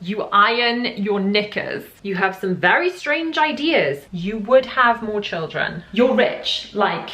You iron your knickers. You have some very strange ideas. You would have more children. You're rich, like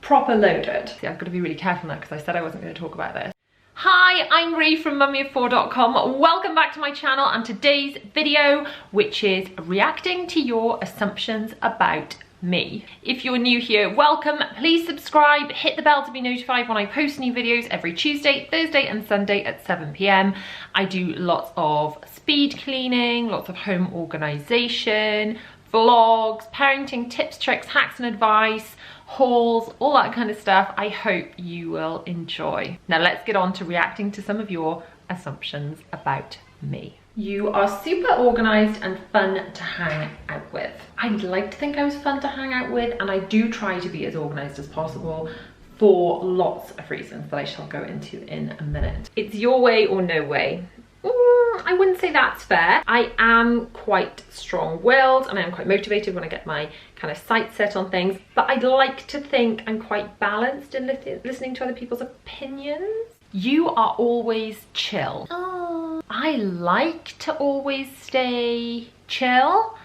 proper loaded. See, I've got to be really careful now because I said I wasn't going to talk about this. Hi, I'm Ree from mummyof4.com. Welcome back to my channel and today's video, which is reacting to your assumptions about me. If you're new here, welcome. Please subscribe, hit the bell to be notified when I post new videos every Tuesday, Thursday and Sunday at 7 p.m. I do lots of speed cleaning, lots of home organization, vlogs, parenting tips, tricks, hacks and advice, hauls, all that kind of stuff. I hope you will enjoy. Now let's get on to reacting to some of your assumptions about me. You are super organized and fun to hang out with. I'd like to think I was fun to hang out with, and I do try to be as organized as possible for lots of reasons that I shall go into in a minute. It's your way or no way. I wouldn't say that's fair. I am quite strong-willed and I am quite motivated when I get my kind of sights set on things, but I'd like to think I'm quite balanced in listening to other people's opinions. You are always chill. Oh, I like to always stay chill.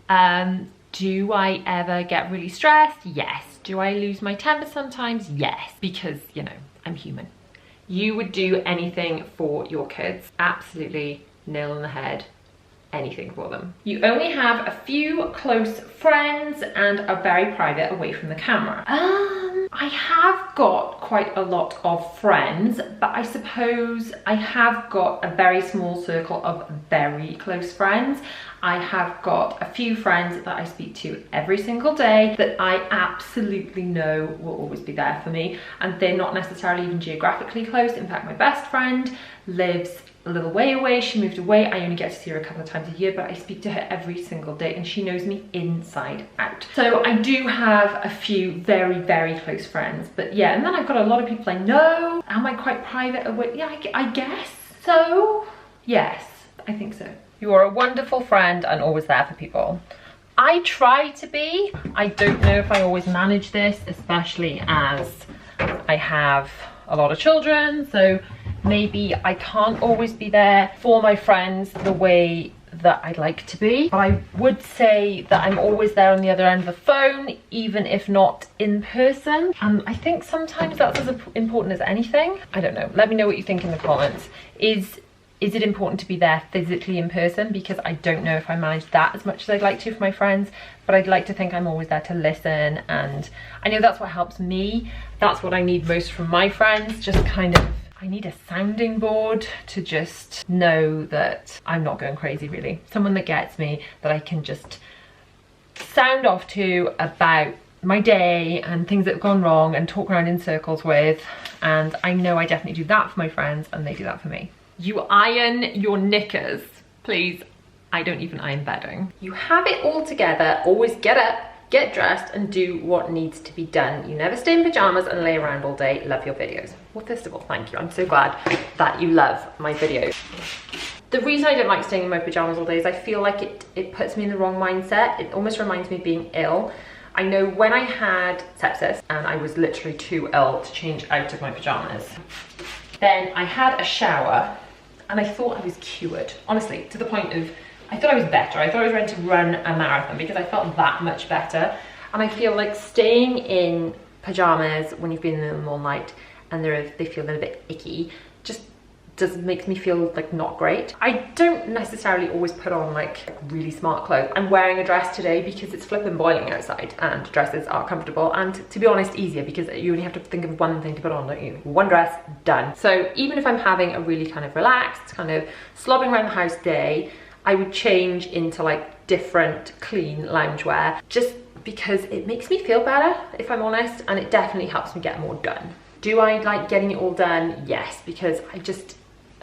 Do I ever get really stressed? Yes. Do I lose my temper sometimes? Yes, because, you know, I'm human. You would do anything for your kids. Absolutely nail on the head. Anything for them. You only have a few close friends and are very private away from the camera. I have got quite a lot of friends, but I suppose I have got a very small circle of very close friends. I have got a few friends that I speak to every single day that I absolutely know will always be there for me, and they're not necessarily even geographically close. In fact, my best friend lives a little way away. She moved away. I only get to see her a couple of times a year, but I speak to her every single day and she knows me inside out. So I do have a few very, very close friends, but yeah, and then I've got a lot of people I know. Am I quite private away? Yeah, I guess so. Yes, I think so. You are a wonderful friend and always there for people. I try to be. I don't know if I always manage this, especially as I have a lot of children, so maybe I can't always be there for my friends the way that I'd like to be. But I would say that I'm always there on the other end of the phone, even if not in person. And I think sometimes that's as important as anything. I don't know. Let me know what you think in the comments. Is it important to be there physically in person? Because I don't know if I manage that as much as I'd like to for my friends, but I'd like to think I'm always there to listen, and I know that's what helps me. That's what I need most from my friends, just kind of, I need a sounding board to just know that I'm not going crazy really. Someone that gets me, that I can just sound off to about my day and things that have gone wrong and talk around in circles with, and I know I definitely do that for my friends and they do that for me. You iron your knickers. Please, I don't even iron bedding. You have it all together, always get up, get dressed and do what needs to be done. You never stay in pajamas and lay around all day. Love your videos. Well, first of all, thank you. I'm so glad that you love my videos. The reason I don't like staying in my pajamas all day is I feel like it puts me in the wrong mindset. It almost reminds me of being ill. I know when I had sepsis and I was literally too ill to change out of my pajamas, then I had a shower and I thought I was cured, honestly, to the point of, I thought I was better. I thought I was ready to run a marathon because I felt that much better. And I feel like staying in pajamas when you've been in them all night and they feel a little bit icky, just makes me feel like not great. I don't necessarily always put on like really smart clothes. I'm wearing a dress today because it's flipping boiling outside and dresses are comfortable and, to be honest, easier because you only have to think of one thing to put on, don't you? One dress, done. So even if I'm having a really kind of relaxed, kind of slobbing around the house day, I would change into like different clean loungewear just because it makes me feel better, if I'm honest, and it definitely helps me get more done. Do I like getting it all done? Yes, because I just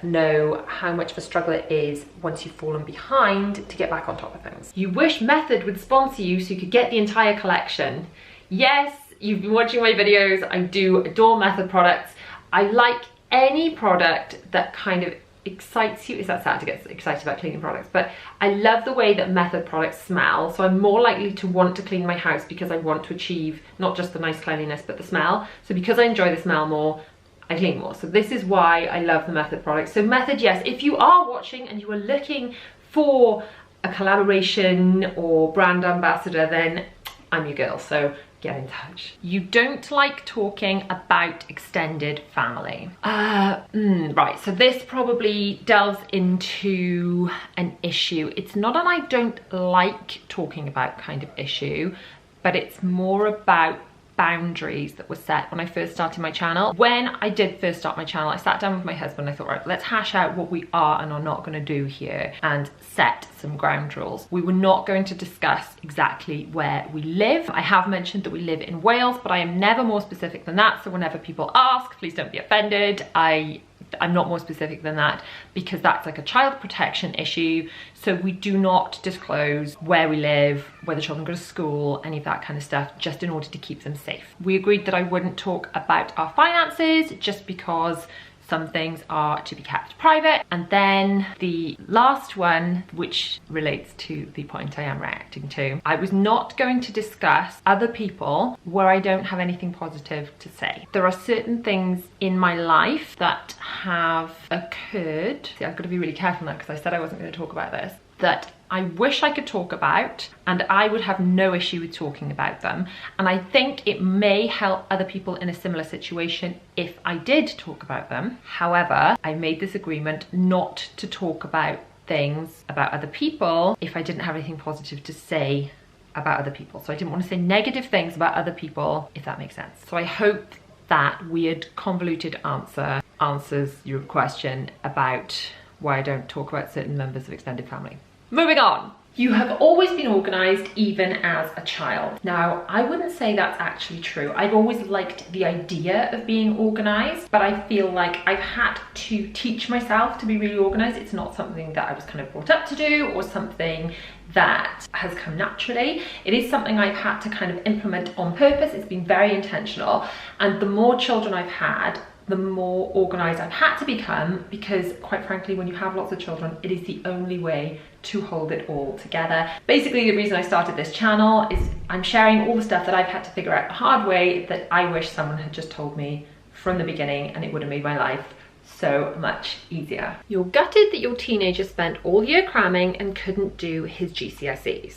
know how much of a struggle it is once you've fallen behind to get back on top of things. You wish Method would sponsor you so you could get the entire collection. Yes, you've been watching my videos. I do adore Method products. I like any product that kind of excites you. Is that sad to get excited about cleaning products? But I love the way that Method products smell, so I'm more likely to want to clean my house because I want to achieve not just the nice cleanliness but the smell. So because I enjoy the smell more, I clean more. So this is why I love the Method products. So Method, yes, if you are watching and you are looking for a collaboration or brand ambassador, then I'm your girl, so get in touch. You don't like talking about extended family. Right, so this probably delves into an issue. It's not an I don't like talking about kind of issue, but it's more about boundaries that were set when I first started my channel. When I did first start my channel, I sat down with my husband. I thought, right, let's hash out what we are and are not going to do here and set some ground rules. We were not going to discuss exactly where we live. I have mentioned that we live in Wales, but I am never more specific than that. So whenever people ask, please don't be offended. I'm not more specific than that because that's like a child protection issue. So we do not disclose where we live, where the children go to school, any of that kind of stuff, just in order to keep them safe. We agreed that I wouldn't talk about our finances just because some things are to be kept private. And then the last one, which relates to the point I am reacting to, I was not going to discuss other people where I don't have anything positive to say. There are certain things in my life that have occurred. See, I've got to be really careful now because I said I wasn't going to talk about this, that I wish I could talk about, and I would have no issue with talking about them. And I think it may help other people in a similar situation if I did talk about them. However, I made this agreement not to talk about things about other people if I didn't have anything positive to say about other people. So I didn't want to say negative things about other people, if that makes sense. So I hope that weird convoluted answer answers your question about why I don't talk about certain members of extended family. Moving on. You have always been organised even as a child. Now, I wouldn't say that's actually true. I've always liked the idea of being organised, but I feel like I've had to teach myself to be really organised. It's not something that I was kind of brought up to do or something that has come naturally. It is something I've had to kind of implement on purpose. It's been very intentional. And the more children I've had, the more organised I've had to become, because quite frankly, when you have lots of children, it is the only way to hold it all together. Basically, the reason I started this channel is I'm sharing all the stuff that I've had to figure out the hard way that I wish someone had just told me from the beginning, and it would have made my life so much easier. You're gutted that your teenager spent all year cramming and couldn't do his GCSEs.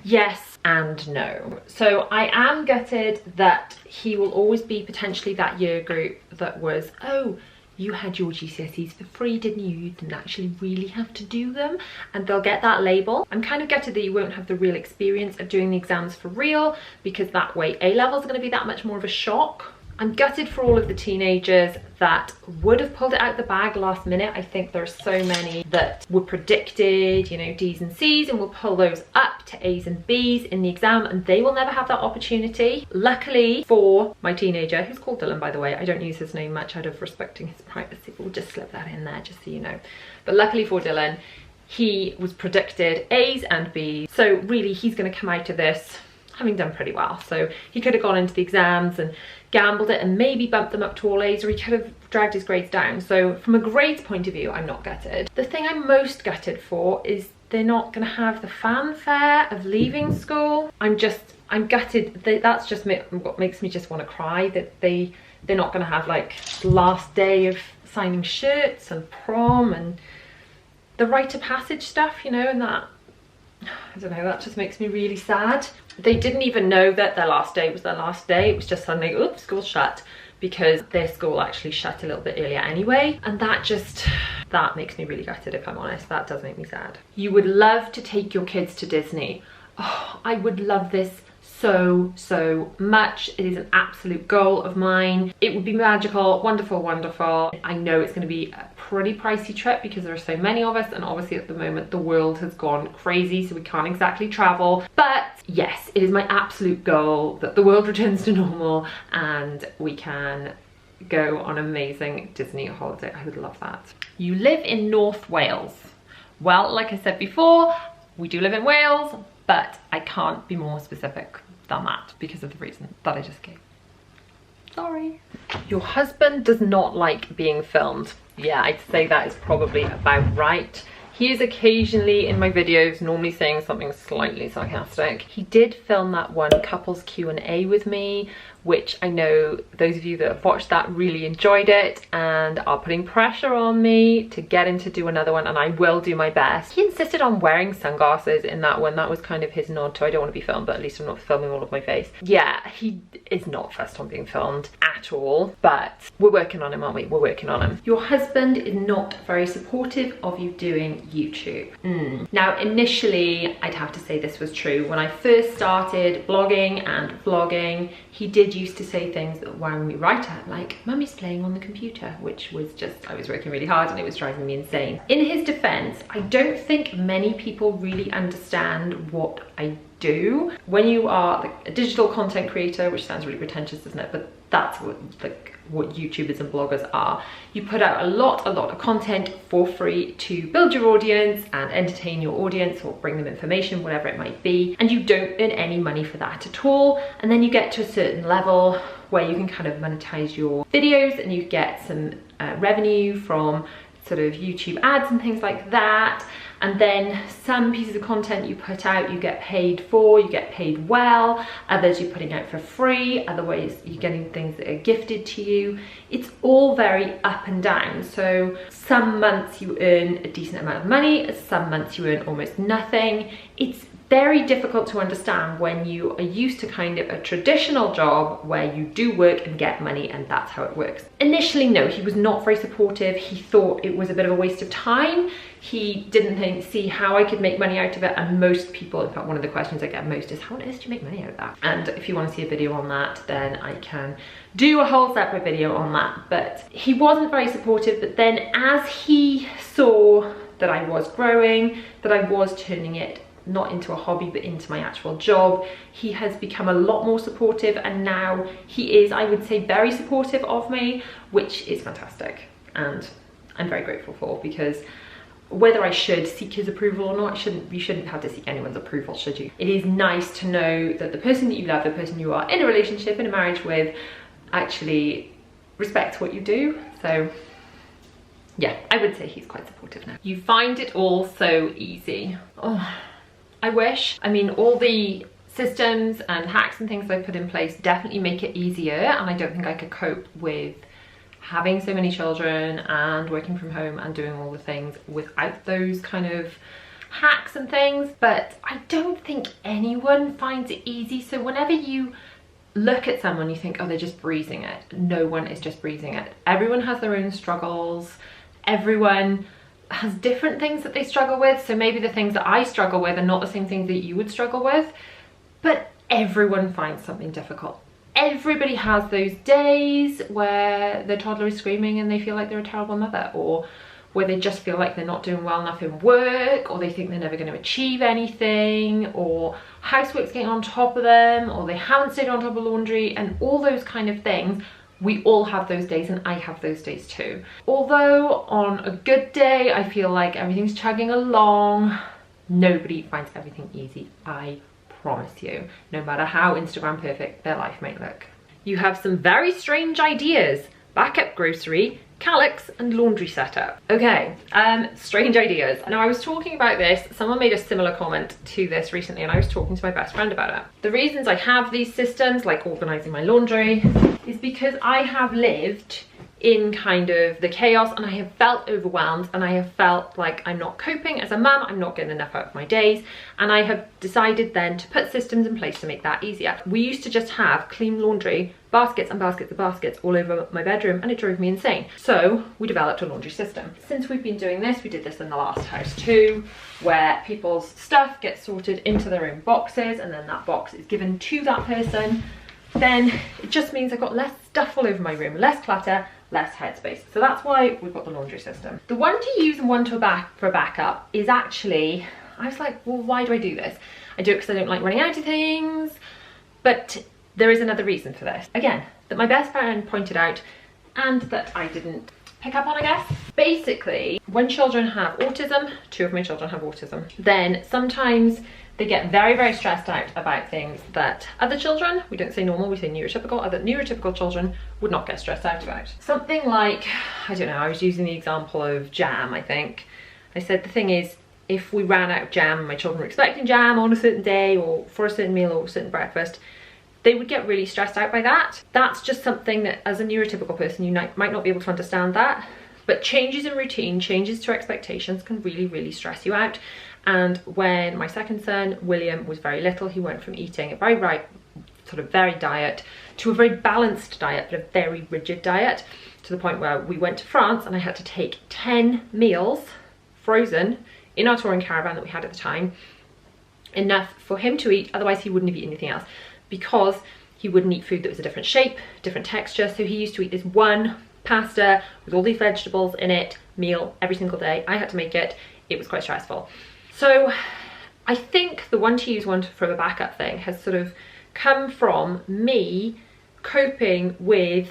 Yes and no. So I am gutted that he will always be potentially that year group that was, oh, you had your GCSEs for free, didn't you? You didn't actually really have to do them. And they'll get that label. I'm kind of gutted that you won't have the real experience of doing the exams for real, because that way A-levels are going to be that much more of a shock. I'm gutted for all of the teenagers that would have pulled it out the bag last minute. I think there are so many that were predicted, you know, D's and C's, and will pull those up to A's and B's in the exam, and they will never have that opportunity. Luckily for my teenager, who's called Dylan, by the way, I don't use his name much out of respecting his privacy. We'll just slip that in there just so you know. But luckily for Dylan, he was predicted A's and B's. So really, he's going to come out of this having done pretty well. So he could have gone into the exams and gambled it and maybe bumped them up to all A's, or he could have dragged his grades down. So from a grades point of view, I'm not gutted. The thing I'm most gutted for is they're not going to have the fanfare of leaving school. I'm gutted. That's just what makes me just want to cry, that they're not going to have like the last day of signing shirts and prom and the rite of passage stuff, you know, and that, I don't know, that just makes me really sad. They didn't even know that their last day was their last day. It was just suddenly, oops, school's shut, because their school actually shut a little bit earlier anyway. And that makes me really gutted, if I'm honest. That does make me sad. You would love to take your kids to Disney. Oh, I would love this so much. It is an absolute goal of mine. It would be magical, wonderful, wonderful. I know it's going to be a pretty pricey trip because there are so many of us, and obviously at the moment the world has gone crazy, so we can't exactly travel. But yes, it is my absolute goal that the world returns to normal and we can go on an amazing Disney holiday. I would love that. You live in North Wales. Well, like I said before, we do live in Wales, but I can't be more specific than that because of the reason that I just gave. Sorry. Your husband does not like being filmed. Yeah, I'd say that is probably about right. He is occasionally in my videos normally saying something slightly sarcastic. He did film that one couples Q&A with me which I know those of you that have watched that really enjoyed it and are putting pressure on me to get him to do another one, and I will do my best. He insisted on wearing sunglasses in that one. That was kind of his nod to I don't want to be filmed, but at least I'm not filming all of my face. Yeah, he is not fussed on being filmed at all, but we're working on him, aren't we? We're working on him. Your husband is not very supportive of you doing YouTube. Now, initially, I'd have to say this was true. When I first started blogging and vlogging, he did used to say things that wound me right up, like, Mummy's playing on the computer, which was just, I was working really hard and it was driving me insane. In his defense, I don't think many people really understand what I do. When you are like a digital content creator, which sounds really pretentious, doesn't it? But that's what YouTubers and bloggers are. You put out a lot of content for free to build your audience and entertain your audience or bring them information, whatever it might be, and you don't earn any money for that at all. And then you get to a certain level where you can kind of monetize your videos and you get some revenue from sort of YouTube ads and things like that. And then some pieces of content you put out, you get paid for, you get paid well. Others you're putting out for free. Otherwise you're getting things that are gifted to you. It's all very up and down. So some months you earn a decent amount of money, some months you earn almost nothing. It's very difficult to understand when you are used to kind of a traditional job where you do work and get money and that's how it works. Initially, no, he was not very supportive. He thought it was a bit of a waste of time. He didn't see how I could make money out of it, and most people, in fact, one of the questions I get most is, how on earth do you make money out of that? And if you want to see a video on that, then I can do a whole separate video on that. But he wasn't very supportive, but then as he saw that I was growing, that I was turning it not into a hobby but into my actual job, he has become a lot more supportive, and now he is, I would say, very supportive of me, which is fantastic and I'm very grateful for, because whether I should seek his approval or not, you shouldn't have to seek anyone's approval, should you? It is nice to know that the person that you love, the person you are in a relationship, in a marriage with, actually respects what you do. So yeah, I would say he's quite supportive now. You find it all so easy. Oh, I wish. I mean, all the systems and hacks and things I put in place definitely make it easier, and I don't think I could cope with having so many children and working from home and doing all the things without those kind of hacks and things. But I don't think anyone finds it easy. So whenever you look at someone, you think, oh, they're just breezing it. No one is just breezing it. Everyone has their own struggles. Everyone has different things that they struggle with. So maybe the things that I struggle with are not the same things that you would struggle with, but everyone finds something difficult. Everybody has those days where their toddler is screaming and they feel like they're a terrible mother, or where they just feel like they're not doing well enough in work, or they think they're never going to achieve anything, or housework's getting on top of them, or they haven't stayed on top of laundry, and all those kind of things. We all have those days, and I have those days too. Although on a good day, I feel like everything's chugging along, nobody finds everything easy, I promise you, no matter how Instagram perfect their life may look. You have some very strange ideas: backup grocery, calyx and laundry setup. Okay, strange ideas. Now, I was talking about this, someone made a similar comment to this recently, and I was talking to my best friend about it. The reasons I have these systems, like organizing my laundry, is because I have lived in kind of the chaos, and I have felt overwhelmed, and I have felt like I'm not coping as a mum, I'm not getting enough out of my days, and I have decided then to put systems in place to make that easier. We used to just have clean laundry, baskets and baskets and baskets all over my bedroom, and it drove me insane. So we developed a laundry system. Since we've been doing this, we did this in the last house too, where people's stuff gets sorted into their own boxes, and then that box is given to that person. Then it just means I've got less stuff all over my room, less clutter, less headspace. So that's why we've got the laundry system. The one to use and one for a backup is actually, I was like, well, why do I do this? I do it because I don't like running out of things, but there is another reason for this. Again, that my best friend pointed out and that I didn't pick up on, I guess. Basically, when children have autism, 2 of my children have autism, then sometimes they get very, very stressed out about things that other children, we don't say normal, we say neurotypical, other neurotypical children would not get stressed out about. Something like, I don't know, I was using the example of jam, I think. I said the thing is, if we ran out of jam and my children were expecting jam on a certain day or for a certain meal or a certain breakfast, they would get really stressed out by that. That's just something that as a neurotypical person, you might not be able to understand that. But changes in routine, changes to expectations can really, really stress you out. And when my second son, William, was very little, he went from eating a very varied diet to a very balanced diet, but a very rigid diet, to the point where we went to France and I had to take 10 meals frozen in our touring caravan that we had at the time, enough for him to eat, otherwise he wouldn't have eaten anything else, because he wouldn't eat food that was a different shape, different texture. So he used to eat this one pasta with all these vegetables in it meal every single day. I had to make it. It was quite stressful. So I think the one to use one from a backup thing has sort of come from me coping with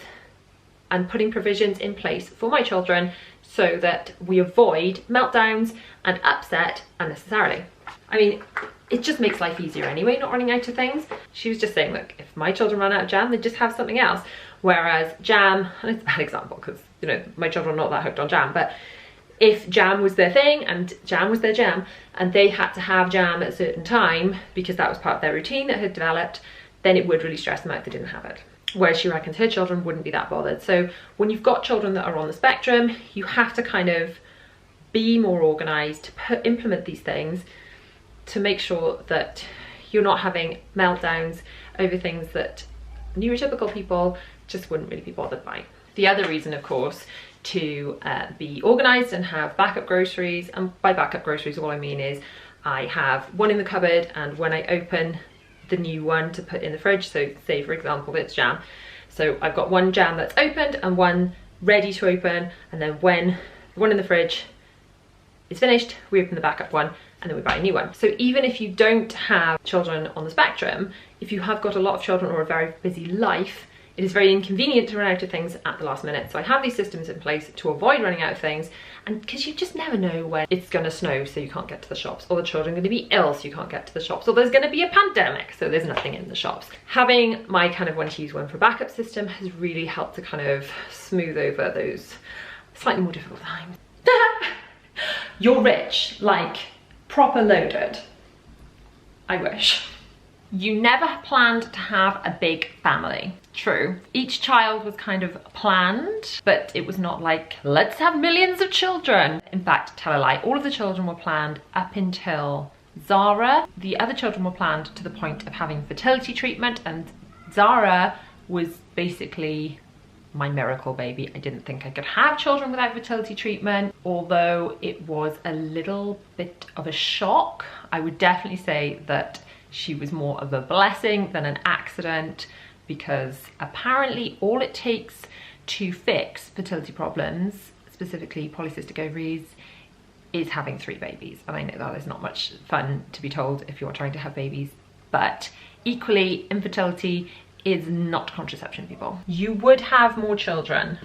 and putting provisions in place for my children so that we avoid meltdowns and upset unnecessarily. I mean, it just makes life easier anyway, not running out of things. She was just saying, look, if my children run out of jam, they just have something else. Whereas jam, and it's a bad example because, you know, my children are not that hooked on jam, but if jam was their thing and jam was their jam and they had to have jam at a certain time because that was part of their routine that had developed, then it would really stress them out if they didn't have it. Whereas she reckons her children wouldn't be that bothered. So when you've got children that are on the spectrum, you have to kind of be more organised, implement these things to make sure that you're not having meltdowns over things that neurotypical people just wouldn't really be bothered by. The other reason, of course, to be organised and have backup groceries, and by backup groceries all I mean is I have one in the cupboard, and when I open the new one to put in the fridge, so say for example it's jam, so I've got one jam that's opened and one ready to open, and then when the one in the fridge is finished, we open the backup one and then we buy a new one. So even if you don't have children on the spectrum, if you have got a lot of children or a very busy life, it is very inconvenient to run out of things at the last minute. So I have these systems in place to avoid running out of things, and because you just never know when it's gonna snow so you can't get to the shops, or the children are gonna be ill so you can't get to the shops, or there's gonna be a pandemic so there's nothing in the shops. Having my kind of one to use one for backup system has really helped to kind of smooth over those slightly more difficult times. You're rich, like proper loaded. I wish. You never planned to have a big family. True. Each child was kind of planned, but it was not like, let's have millions of children. In fact, tell a lie, all of the children were planned up until Zara. The other children were planned to the point of having fertility treatment, and Zara was basically my miracle baby. I didn't think I could have children without fertility treatment, although it was a little bit of a shock. I would definitely say that she was more of a blessing than an accident, because apparently all it takes to fix fertility problems, specifically polycystic ovaries, is having 3 babies. And I know that is not much fun to be told if you're trying to have babies, but equally infertility is not contraception, people. You would have more children.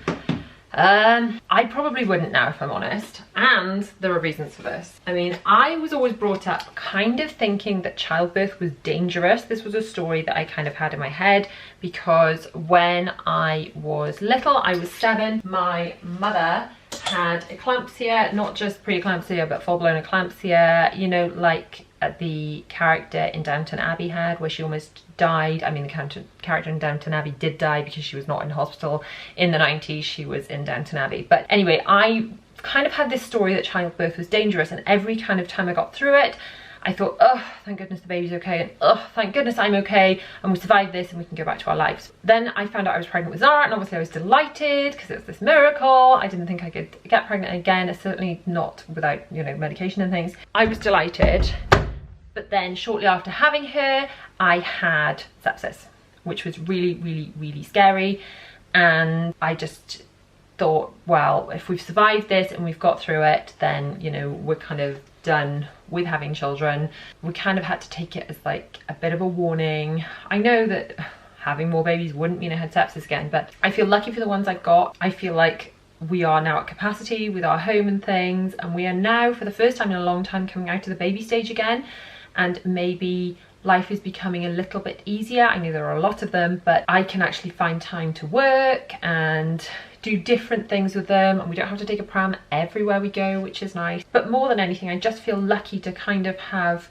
I probably wouldn't now, if I'm honest, and there are reasons for this. I mean, I was always brought up kind of thinking that childbirth was dangerous. This was a story that I kind of had in my head because when I was little, I was 7, my mother had eclampsia, not just pre-eclampsia but full-blown eclampsia, you know, like the character in Downton Abbey had, where she almost died. I mean, the character in Downton Abbey did die because she was not in hospital in the 90s, she was in Downton Abbey. But anyway, I kind of had this story that childbirth was dangerous, and every kind of time I got through it, I thought, oh, thank goodness the baby's okay, and oh, thank goodness I'm okay, and we survived this and we can go back to our lives. Then I found out I was pregnant with Zara, and obviously I was delighted because it was this miracle. I didn't think I could get pregnant again, certainly not without, you know, medication and things. I was delighted. But then shortly after having her, I had sepsis, which was really, really, really scary. And I just thought, well, if we've survived this and we've got through it, then, you know, we're kind of done with having children. We kind of had to take it as like a bit of a warning. I know that having more babies wouldn't mean I had sepsis again, but I feel lucky for the ones I've got. I feel like we are now at capacity with our home and things, and we are now, for the first time in a long time, coming out of the baby stage again. And maybe life is becoming a little bit easier. I know there are a lot of them, but I can actually find time to work and do different things with them, and we don't have to take a pram everywhere we go, which is nice. But more than anything, I just feel lucky to kind of have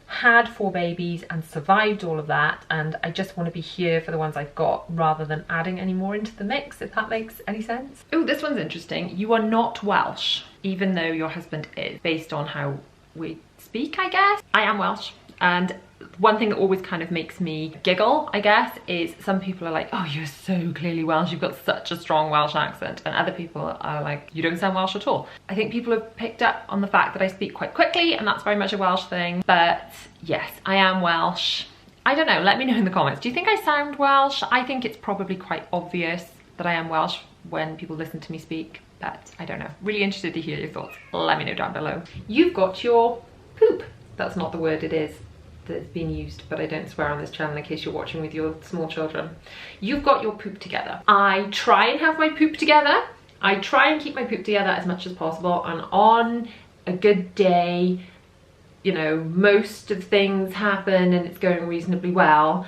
had 4 babies and survived all of that, and I just want to be here for the ones I've got rather than adding any more into the mix, if that makes any sense. Oh, this one's interesting. You are not Welsh, even though your husband is, based on how we speak, I guess. I am Welsh, and one thing that always kind of makes me giggle, I guess, is some people are like, oh, you're so clearly Welsh, you've got such a strong Welsh accent, and other people are like, you don't sound Welsh at all. I think people have picked up on the fact that I speak quite quickly, and that's very much a Welsh thing, but yes, I am Welsh. I don't know, let me know in the comments. Do you think I sound Welsh? I think it's probably quite obvious that I am Welsh when people listen to me speak, but I don't know. Really interested to hear your thoughts. Let me know down below. You've got your poop. That's not the word it is that's been used, but I don't swear on this channel in case you're watching with your small children. You've got your poop together. I try and have my poop together. I try and keep my poop together as much as possible, and on a good day, you know, most of things happen and it's going reasonably well.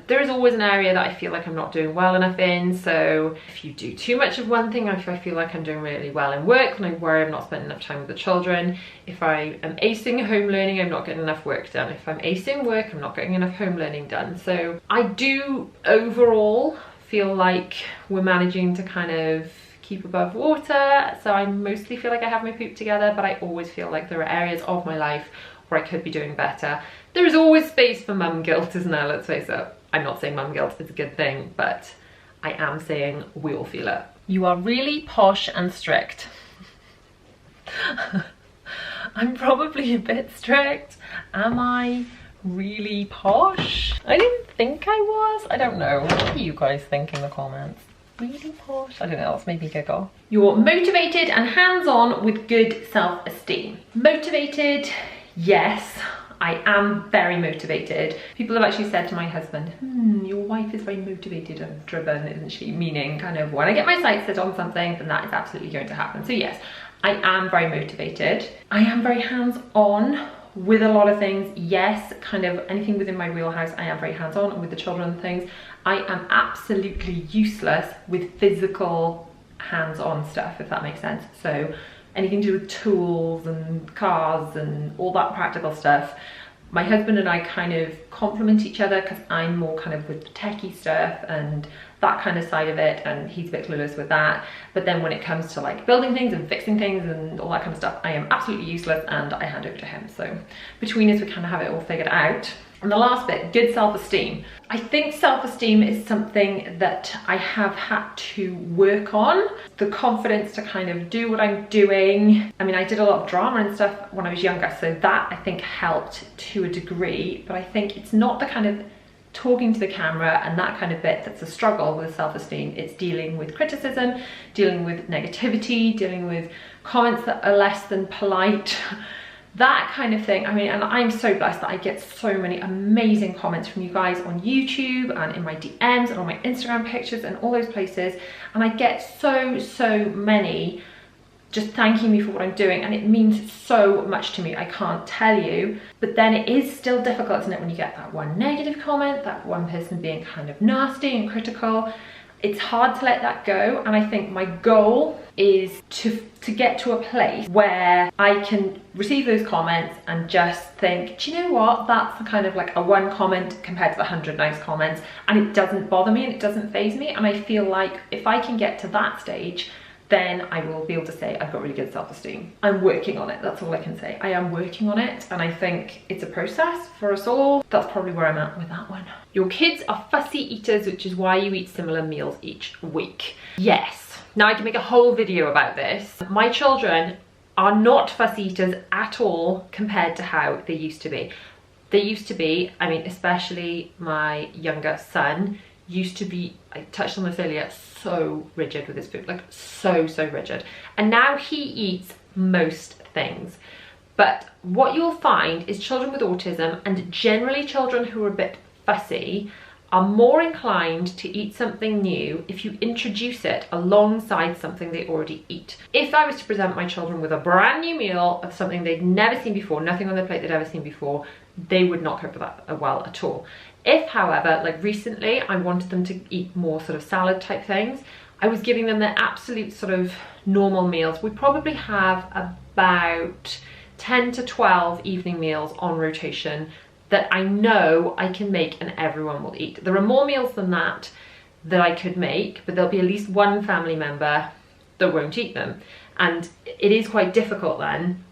There is always an area that I feel like I'm not doing well enough in, so if you do too much of one thing, if I feel like I'm doing really well in work, then I worry I'm not spending enough time with the children. If I am acing home learning, I'm not getting enough work done. If I'm acing work, I'm not getting enough home learning done. So I do overall feel like we're managing to kind of keep above water, so I mostly feel like I have my poop together, but I always feel like there are areas of my life where I could be doing better. There is always space for mum guilt, isn't there? Let's face it. I'm not saying mum guilt is a good thing, but I am saying we all feel it. You are really posh and strict. I'm probably a bit strict. Am I really posh? I didn't think I was. I don't know. What do you guys think in the comments? Really posh? I don't know, that's made me giggle. You're motivated and hands-on with good self-esteem. Motivated, yes. I am very motivated. People have actually said to my husband, your wife is very motivated and driven, isn't she? Meaning kind of when I get my sights set on something, then that is absolutely going to happen. So yes, I am very motivated. I am very hands-on with a lot of things. Yes, kind of anything within my wheelhouse, I am very hands-on with the children and things. I am absolutely useless with physical hands-on stuff, if that makes sense. So anything to do with tools and cars and all that practical stuff. My husband and I kind of complement each other because I'm more kind of with the techie stuff and that kind of side of it, and he's a bit clueless with that. But then when it comes to like building things and fixing things and all that kind of stuff, I am absolutely useless and I hand over to him. So between us, we kind of have it all figured out. And the last bit, good self-esteem. I think self-esteem is something that I have had to work on. The confidence to kind of do what I'm doing. I mean, I did a lot of drama and stuff when I was younger, so that I think helped to a degree, but I think it's not the kind of talking to the camera and that kind of bit that's a struggle with self-esteem. It's dealing with criticism, dealing with negativity, dealing with comments that are less than polite. That kind of thing. I mean, and I'm so blessed that I get so many amazing comments from you guys on YouTube and in my DMs and on my Instagram pictures and all those places. And I get so many just thanking me for what I'm doing, and it means so much to me. I can't tell you. But then it is still difficult, isn't it, when you get that one negative comment, that one person being kind of nasty and critical. It's hard to let that go, and I think my goal is to get to a place where I can receive those comments and just think, do you know what, that's kind of like a one comment compared to the 100 nice comments, and it doesn't bother me and it doesn't faze me. And I feel like if I can get to that stage, then I will be able to say I've got really good self-esteem. I'm working on it, that's all I can say. I am working on it, and I think it's a process for us all. That's probably where I'm at with that one. Your kids are fussy eaters, which is why you eat similar meals each week. Yes. Now I can make a whole video about this. My children are not fussy eaters at all compared to how they used to be. They used to be, I mean, especially my younger son, used to be, I touched on this earlier, so rigid with his food, like so rigid. And now he eats most things. But what you'll find is children with autism, and generally children who are a bit fussy, are more inclined to eat something new if you introduce it alongside something they already eat. If I was to present my children with a brand new meal of something they'd never seen before, nothing on their plate they'd ever seen before, they would not cope with that well at all. If, however, like recently, I wanted them to eat more sort of salad type things, I was giving them their absolute sort of normal meals. We probably have about 10 to 12 evening meals on rotation that I know I can make and everyone will eat. There are more meals than that I could make, but there'll be at least one family member that won't eat them. And it is quite difficult then,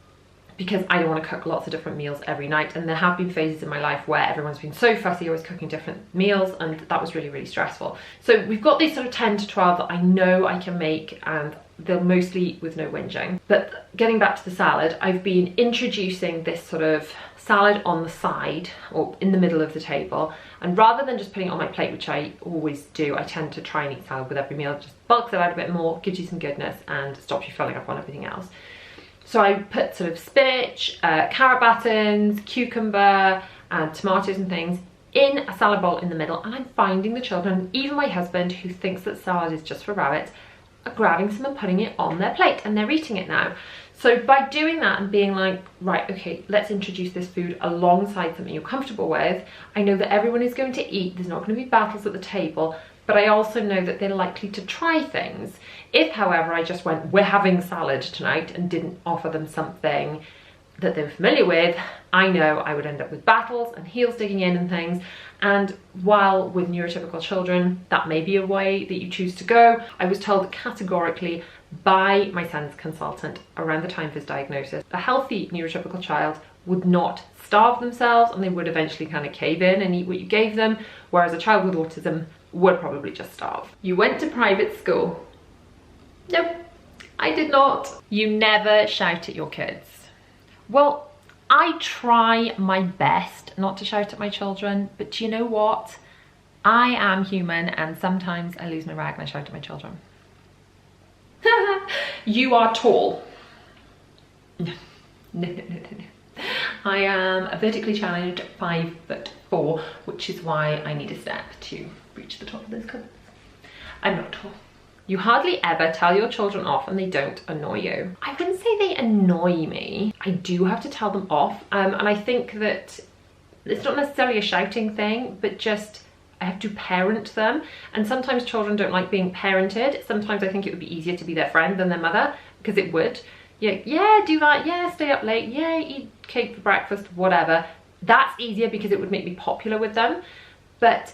because I don't want to cook lots of different meals every night. And there have been phases in my life where everyone's been so fussy, always cooking different meals, and that was really, really stressful. So we've got these sort of 10 to 12 that I know I can make, and they'll mostly eat with no whinging. But getting back to the salad, I've been introducing this sort of salad on the side or in the middle of the table, and rather than just putting it on my plate, which I always do, I tend to try and eat salad with every meal. It just bulks it out a bit more, gives you some goodness, and stops you filling up on everything else. So I put sort of spinach, carrot buttons, cucumber, and tomatoes and things in a salad bowl in the middle, and I'm finding the children, even my husband, who thinks that salad is just for rabbits, are grabbing some and putting it on their plate, and they're eating it now. So by doing that and being like, right, okay, let's introduce this food alongside something you're comfortable with, I know that everyone is going to eat, there's not going to be battles at the table, but I also know that they're likely to try things. If, however, I just went, we're having salad tonight, and didn't offer them something that they were familiar with, I know I would end up with battles and heels digging in and things. And while with neurotypical children, that may be a way that you choose to go, I was told categorically by my son's consultant around the time of his diagnosis, a healthy neurotypical child would not starve themselves, and they would eventually kind of cave in and eat what you gave them, whereas a child with autism would probably just starve. You went to private school? Nope, I did not. You never shout at your kids. Well, I try my best not to shout at my children, but do you know what? I am human, and sometimes I lose my rag and I shout at my children. You are tall. No. I am a vertically challenged 5'4", which is why I need a step to reach the top of those cupboards. I'm not tall. You hardly ever tell your children off and they don't annoy you. I wouldn't say they annoy me. I do have to tell them off, and I think that it's not necessarily a shouting thing, but just I have to parent them. And sometimes children don't like being parented. Sometimes I think it would be easier to be their friend than their mother, because it would. Yeah, do that, yeah, stay up late, yeah, eat cake for breakfast, whatever. That's easier because it would make me popular with them. But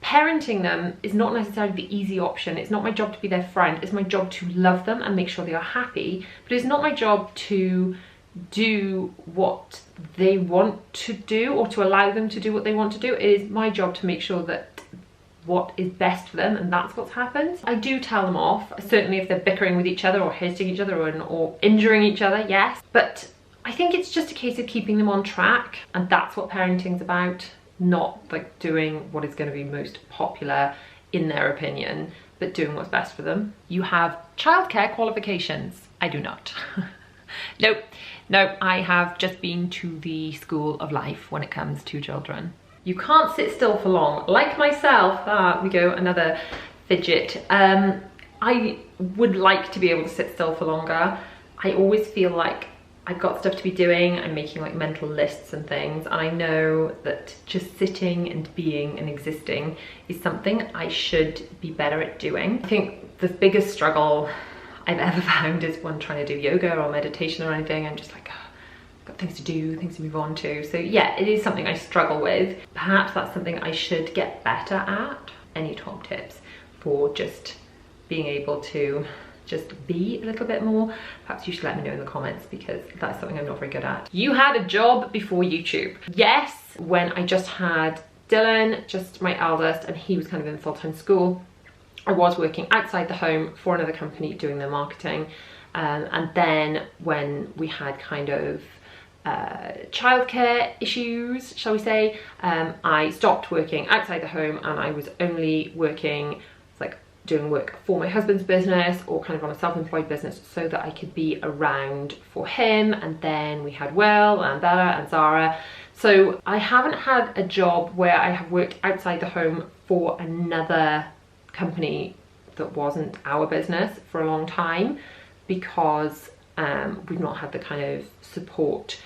parenting them is not necessarily the easy option. It's not my job to be their friend. It's my job to love them and make sure they are happy. But it's not my job to do what they want to do, or to allow them to do what they want to do. It is my job to make sure that what is best for them, and that's what's happened. I do tell them off, certainly if they're bickering with each other or hitting each other or injuring each other, yes. But I think it's just a case of keeping them on track, and that's what parenting's about. Not like doing what is going to be most popular in their opinion, but doing what's best for them. You have childcare qualifications. I do not. No, I have just been to the school of life when it comes to children. You can't sit still for long. Like myself, we go, another fidget. I would like to be able to sit still for longer. I always feel like I've got stuff to be doing. I'm making like mental lists and things, and I know that just sitting and being and existing is something I should be better at doing. I think the biggest struggle I've ever found is when trying to do yoga or meditation or anything. I'm just like, oh, I've got things to do, things to move on to. So yeah, it is something I struggle with. Perhaps that's something I should get better at. Any top tips for just being able to just be a little bit more? Perhaps you should let me know in the comments, because that's something I'm not very good at. You had a job before YouTube. Yes, when I just had Dylan, just my eldest, and he was kind of in full-time school, I was working outside the home for another company doing their marketing. And then when we had kind of childcare issues, shall we say, I stopped working outside the home, and I was only working, like doing work for my husband's business or kind of on a self-employed business, so that I could be around for him. And then we had Will and Bella and Zara. So I haven't had a job where I have worked outside the home for another company that wasn't our business for a long time, because we've not had the kind of support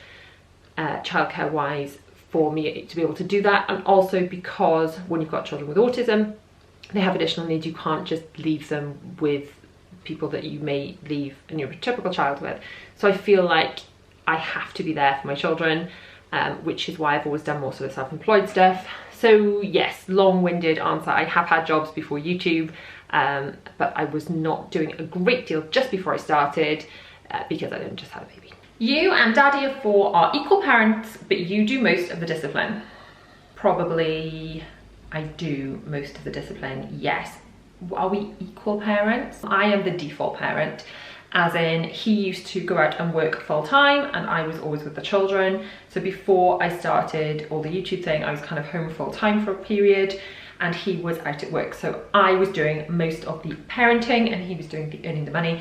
childcare wise for me to be able to do that. And also because when you've got children with autism, they have additional needs. You can't just leave them with people that you may leave a neurotypical child with. So I feel like I have to be there for my children, which is why I've always done more sort of self-employed stuff. So yes, long-winded answer. I have had jobs before YouTube, but I was not doing a great deal just before I started because I didn't just have a baby. You and Daddy of 4 are equal parents, but you do most of the discipline. Probably I do most of the discipline, yes. Are we equal parents? I am the default parent, as in he used to go out and work full time and I was always with the children. So before I started all the YouTube thing, I was kind of home full time for a period and he was out at work. So I was doing most of the parenting and he was doing the earning the money.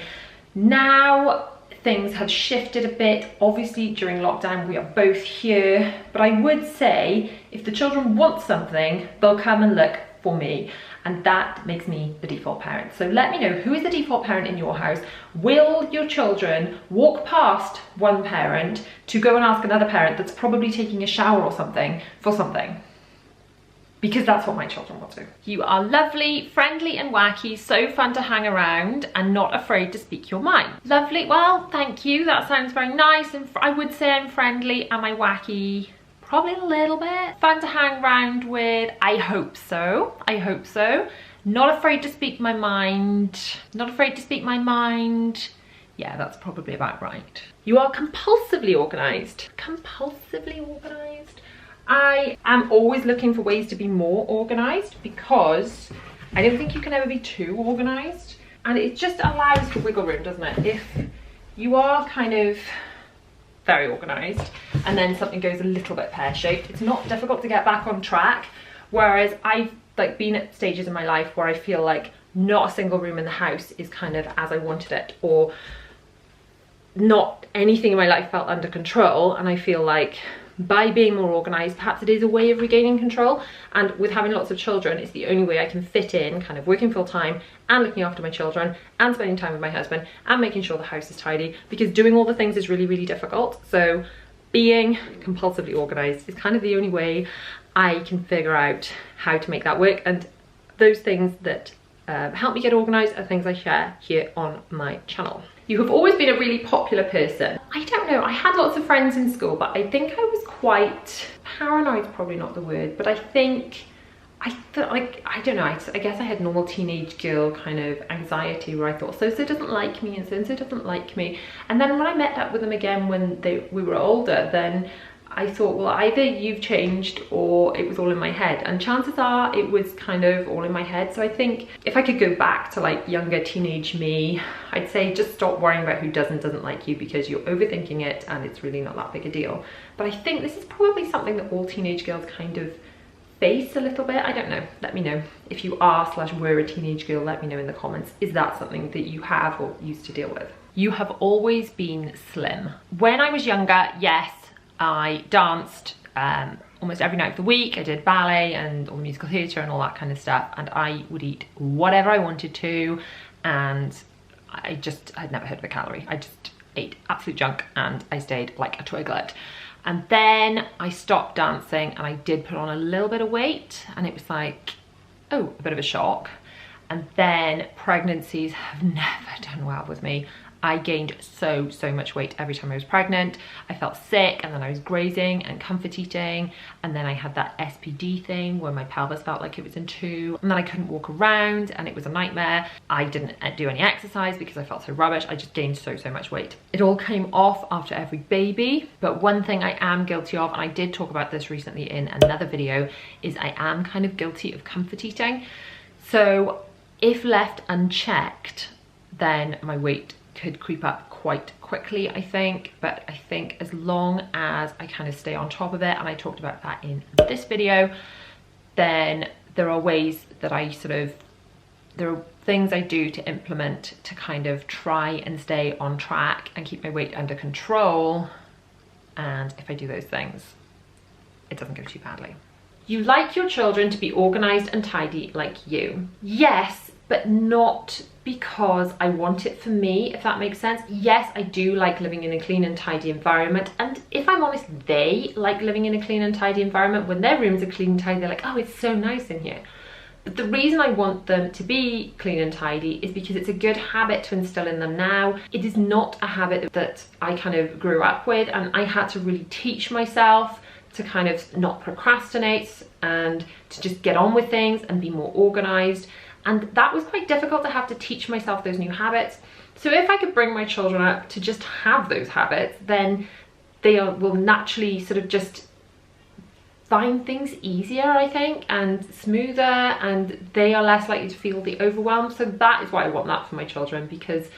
Now things have shifted a bit. Obviously during lockdown we are both here, but I would say if the children want something, they'll come and look for me, and that makes me the default parent. So let me know, who is the default parent in your house? Will your children walk past one parent to go and ask another parent that's probably taking a shower or something for something? Because that's what my children will do. You are lovely, friendly and wacky, so fun to hang around and not afraid to speak your mind. Lovely, well, thank you. That sounds very nice. And I would say I'm friendly. Am I wacky? Probably a little bit. Fun to hang around with. I hope so. I hope so. Not afraid to speak my mind. Not afraid to speak my mind. Yeah, that's probably about right. You are compulsively organised. Compulsively organised. I am always looking for ways to be more organised because I don't think you can ever be too organised, and it just allows for wiggle room, doesn't it? If you are kind of very organised and then something goes a little bit pear-shaped, it's not difficult to get back on track. Whereas I've like been at stages in my life where I feel like not a single room in the house is kind of as I wanted it, or not anything in my life felt under control, and I feel like by being more organised, perhaps it is a way of regaining control. And with having lots of children, it's the only way I can fit in kind of working full time and looking after my children and spending time with my husband and making sure the house is tidy, because doing all the things is really, really difficult. So being compulsively organised is kind of the only way I can figure out how to make that work. And those things that help me get organised are things I share here on my channel. You have always been a really popular person. I don't know, I had lots of friends in school, but I think I was quite, paranoid is probably not the word, but I think, I don't know, I guess I had normal teenage girl kind of anxiety where I thought, so-so doesn't like me and so-so doesn't like me. And then when I met up with them again when we were older, then I thought, well, either you've changed or it was all in my head. And chances are it was kind of all in my head. So I think if I could go back to like younger teenage me, I'd say just stop worrying about who doesn't like you, because you're overthinking it and it's really not that big a deal. But I think this is probably something that all teenage girls kind of face a little bit. I don't know. Let me know if you are/were a teenage girl. Let me know in the comments. Is that something that you have or used to deal with? You have always been slim. When I was younger, yes, I danced almost every night of the week. I did ballet and all the musical theatre and all that kind of stuff, and I would eat whatever I wanted to, and I'd never heard of a calorie. I just ate absolute junk and I stayed like a twiglet. And then I stopped dancing and I did put on a little bit of weight, and it was like, oh, a bit of a shock. And then pregnancies have never done well with me. I gained so much weight every time I was pregnant. I felt sick, and then I was grazing and comfort eating, and then I had that SPD thing where my pelvis felt like it was in two, and then I couldn't walk around and it was a nightmare. I didn't do any exercise because I felt so rubbish. I just gained so much weight. It all came off after every baby, but one thing I am guilty of, and I did talk about this recently in another video, is I am kind of guilty of comfort eating. So if left unchecked, then my weight could creep up quite quickly, I think. But I think as long as I kind of stay on top of it, and I talked about that in this video, then there are ways that there are things I do to implement to kind of try and stay on track and keep my weight under control. And if I do those things, it doesn't go too badly. You like your children to be organised and tidy like you. Yes, but not because I want it for me, if that makes sense. Yes, I do like living in a clean and tidy environment, and if I'm honest, they like living in a clean and tidy environment. When their rooms are clean and tidy, they're like, oh, it's so nice in here. But the reason I want them to be clean and tidy is because it's a good habit to instill in them now. It is not a habit that I kind of grew up with, and I had to really teach myself to kind of not procrastinate and to just get on with things and be more organized. And that was quite difficult to have to teach myself those new habits. So if I could bring my children up to just have those habits, then they will naturally sort of just find things easier, I think, and smoother, and they are less likely to feel the overwhelm. So that is why I want that for my children, because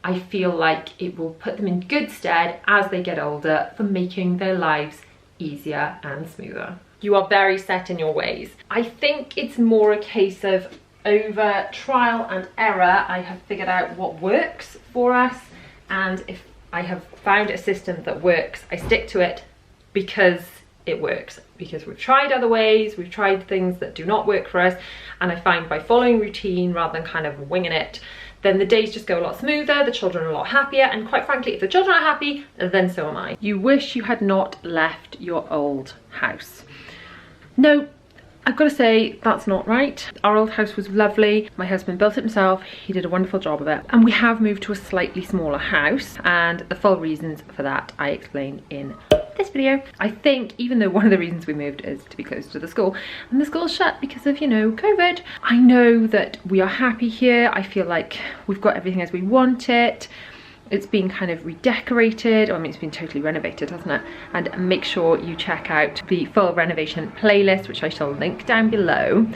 I feel like it will put them in good stead as they get older for making their lives easier and smoother. You are very set in your ways. I think it's more a case of over trial and error. I have figured out what works for us, and if I have found a system that works, I stick to it because it works, because we've tried other ways, we've tried things that do not work for us, and I find by following routine rather than kind of winging it, then the days just go a lot smoother, the children are a lot happier, and quite frankly, if the children are happy, then so am I. You wish you had not left your old house. No, I've got to say, that's not right. Our old house was lovely. My husband built it himself. He did a wonderful job of it. And we have moved to a slightly smaller house, and the full reasons for that I explain in this video. I think even though one of the reasons we moved is to be close to the school, and the school's shut because of, you know, COVID, I know that we are happy here. I feel like we've got everything as we want it. It's been kind of redecorated, I mean, it's been totally renovated, hasn't it? And make sure you check out the full renovation playlist, which I shall link down below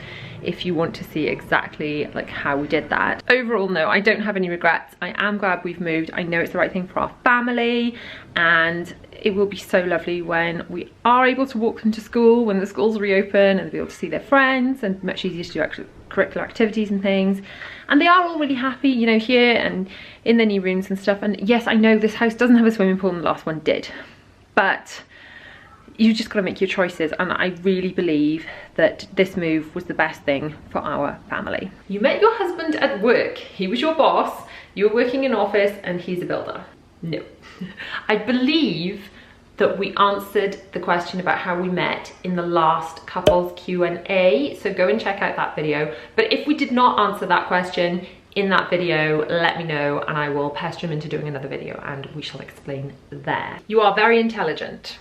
if you want to see exactly like how we did that. Overall, no, I don't have any regrets. I am glad we've moved. I know it's the right thing for our family, and it will be so lovely when we are able to walk them to school, when the schools reopen, and they'll be able to see their friends, and much easier to do curricular activities and things. And they are all really happy, you know, here and in their new rooms and stuff. And yes, I know this house doesn't have a swimming pool and the last one did, but you just got to make your choices, and I really believe that this move was the best thing for our family. You met your husband at work. He was your boss, you were working in an office, and he's a builder. No. I believe that we answered the question about how we met in the last couples Q&A, so go and check out that video. But if we did not answer that question in that video, let me know and I will pester him into doing another video and we shall explain there. You are very intelligent.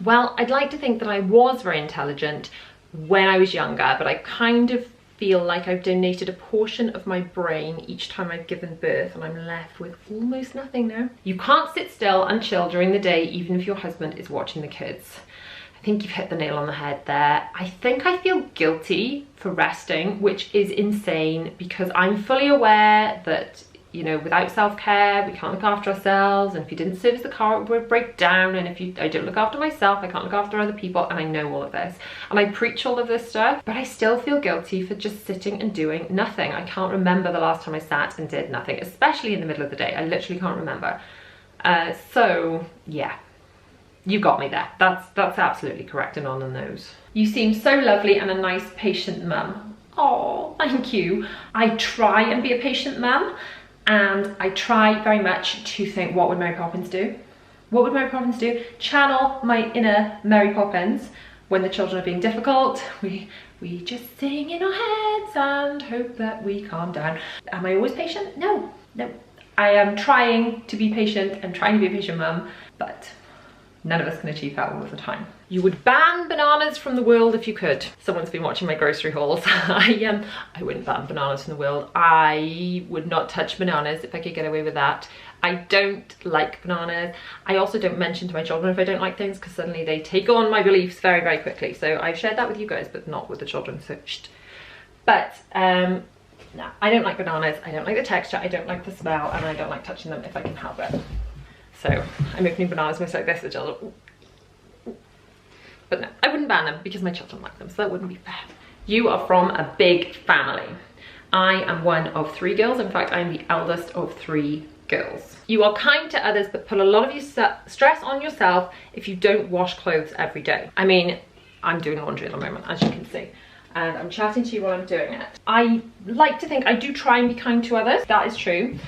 Well, I'd like to think that I was very intelligent when I was younger, but I kind of feel like I've donated a portion of my brain each time I've given birth, and I'm left with almost nothing now. You can't sit still and chill during the day, even if your husband is watching the kids. I think you've hit the nail on the head there. I think I feel guilty for resting, which is insane because I'm fully aware that, you know, without self-care, we can't look after ourselves, and if you didn't service the car, it would break down, and if I don't look after myself, I can't look after other people, and I know all of this. And I preach all of this stuff, but I still feel guilty for just sitting and doing nothing. I can't remember the last time I sat and did nothing, especially in the middle of the day. I literally can't remember. So, yeah. You got me there. That's absolutely correct and on the nose. You seem so lovely and a nice, patient mum. Oh, thank you. I try and be a patient mum. And I try very much to think, what would Mary Poppins do? What would Mary Poppins do? Channel my inner Mary Poppins when the children are being difficult. We just sing in our heads and hope that we calm down. Am I always patient? No, no. I am trying to be patient and trying to be a patient mum, but none of us can achieve that all of the time. You would ban bananas from the world if you could. Someone's been watching my grocery hauls. I wouldn't ban bananas from the world. I would not touch bananas if I could get away with that. I don't like bananas. I also don't mention to my children if I don't like things, because suddenly they take on my beliefs very, very quickly. So I've shared that with you guys, but not with the children, so shh. But no, I don't like bananas. I don't like the texture, I don't like the smell, and I don't like touching them if I can help it. So I'm opening bananas most like this, the children. Ooh. But no, I wouldn't ban them because my children like them, so that wouldn't be fair. You are from a big family. I am one of 3 girls. In fact, I am the eldest of 3 girls. You are kind to others, but put a lot of your stress on yourself if you don't wash clothes every day. I mean, I'm doing laundry at the moment, as you can see, and I'm chatting to you while I'm doing it. I like to think I do try and be kind to others. That is true.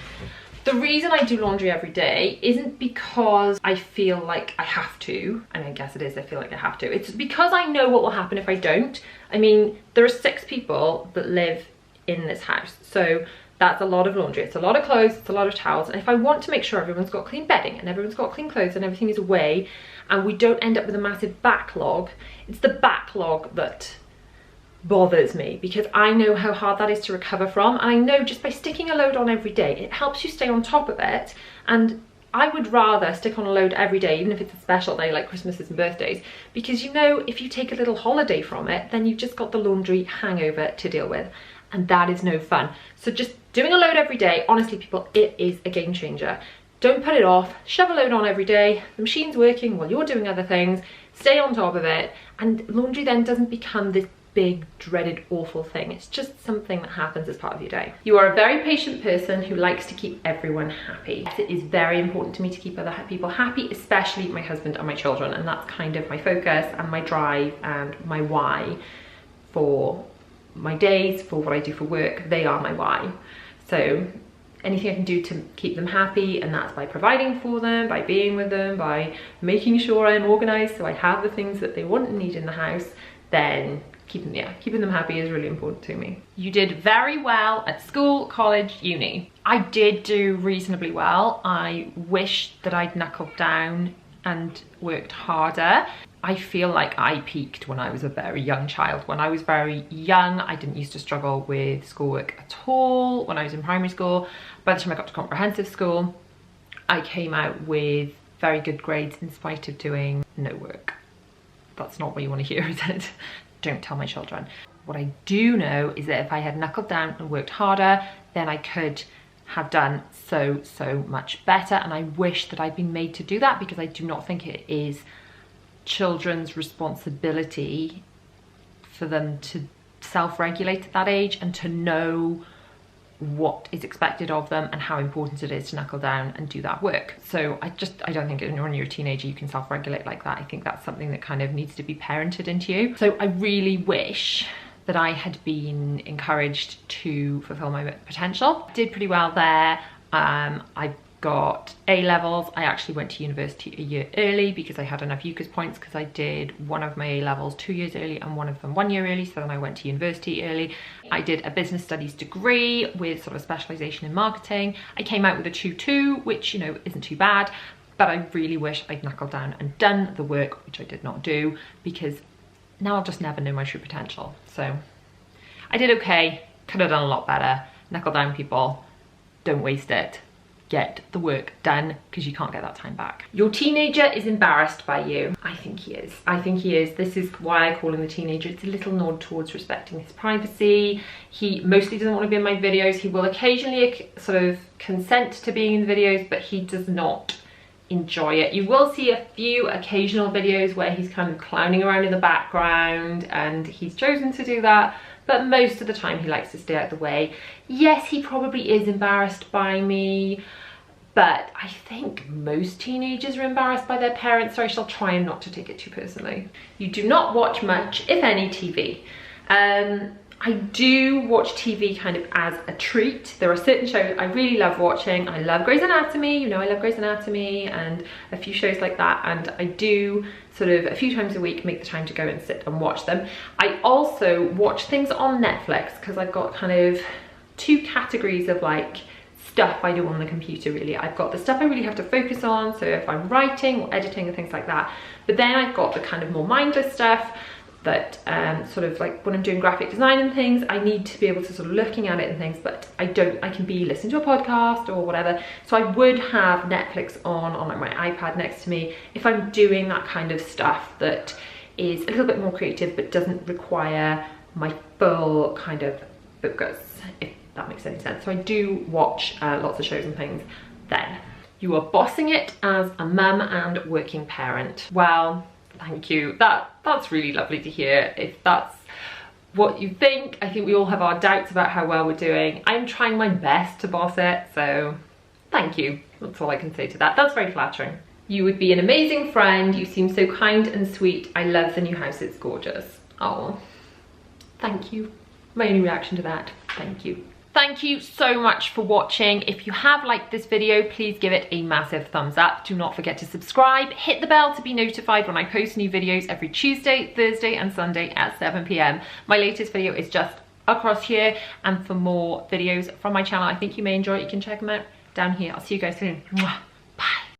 The reason I do laundry every day isn't because I feel like I have to, and I guess it is, I feel like I have to. It's because I know what will happen if I don't. I mean, there are 6 people that live in this house, so that's a lot of laundry. It's a lot of clothes, it's a lot of towels, and if I want to make sure everyone's got clean bedding and everyone's got clean clothes and everything is away and we don't end up with a massive backlog, it's the backlog that bothers me, because I know how hard that is to recover from, and I know just by sticking a load on every day, it helps you stay on top of it. And I would rather stick on a load every day, even if it's a special day like Christmases and birthdays, because you know if you take a little holiday from it, then you've just got the laundry hangover to deal with, and that is no fun. So just doing a load every day, honestly people, it is a game changer. Don't put it off, shove a load on every day, the machine's working while you're doing other things, stay on top of it, and laundry then doesn't become this big dreaded awful thing. It's just something that happens as part of your day. You are a very patient person who likes to keep everyone happy. It is very important to me to keep other people happy, especially my husband and my children, and that's kind of my focus and my drive and my why for my days, for what I do for work. They are my why. So anything I can do to keep them happy, and that's by providing for them, by being with them, by making sure I'm organized so I have the things that they want and need in the house, then keeping them happy is really important to me. You did very well at school, college, uni. I did do reasonably well. I wish that I'd knuckled down and worked harder. I feel like I peaked when I was a very young child. When I was very young, I didn't used to struggle with schoolwork at all. When I was in primary school, by the time I got to comprehensive school, I came out with very good grades in spite of doing no work. That's not what you want to hear, is it? Don't tell my children. What I do know is that if I had knuckled down and worked harder, then I could have done so much better, and I wish that I'd been made to do that, because I do not think it is children's responsibility for them to self-regulate at that age and to know what is expected of them and how important it is to knuckle down and do that work. So I don't think when you're a teenager you can self-regulate like that. I think that's something that kind of needs to be parented into you. So I really wish that I had been encouraged to fulfill my potential. I did pretty well there. I got A levels. I actually went to university a year early because I had enough UCAS points, because I did one of my A levels 2 years early and one of them 1 year early, so then I went to university early. I did a business studies degree with sort of specialization in marketing. I came out with a 2-2, which, you know, isn't too bad, but I really wish I'd knuckled down and done the work, which I did not do, because now I'll just never know my true potential. So I did okay, could have done a lot better. Knuckle down, people, don't waste it. Get the work done, because you can't get that time back. Your teenager is embarrassed by you. I think he is. I think he is. This is why I call him the teenager. It's a little nod towards respecting his privacy. He mostly doesn't want to be in my videos. He will occasionally sort of consent to being in the videos, but he does not enjoy it. You will see a few occasional videos where he's kind of clowning around in the background, and he's chosen to do that, but most of the time he likes to stay out of the way. Yes, he probably is embarrassed by me, but I think most teenagers are embarrassed by their parents, so I shall try and not to take it too personally. You do not watch much, if any, TV. I do watch TV kind of as a treat. There are certain shows I really love watching. I love Grey's Anatomy, you know I love Grey's Anatomy, and a few shows like that, and I do sort of a few times a week make the time to go and sit and watch them. I also watch things on Netflix, because I've got kind of 2 categories of like stuff I do on the computer really. I've got the stuff I really have to focus on, so if I'm writing or editing and things like that, but then I've got the kind of more mindless stuff that sort of like when I'm doing graphic design and things, I need to be able to sort of looking at it and things, but I can be listening to a podcast or whatever. So I would have Netflix on like my iPad next to me if I'm doing that kind of stuff that is a little bit more creative but doesn't require my full kind of focus, if that makes any sense. So I do watch lots of shows and things then. You are bossing it as a mum and working parent. Well, thank you. That's really lovely to hear. If that's what you think, I think we all have our doubts about how well we're doing. I'm trying my best to boss it, so thank you. That's all I can say to that. That's very flattering. You would be an amazing friend. You seem so kind and sweet. I love the new house. It's gorgeous. Oh, thank you. My only reaction to that, thank you. Thank you so much for watching. If you have liked this video, please give it a massive thumbs up. Do not forget to subscribe. Hit the bell to be notified when I post new videos every Tuesday, Thursday and Sunday at 7 p.m. My latest video is just across here, and for more videos from my channel I think you may enjoy it, you can check them out down here. I'll see you guys soon. Mwah.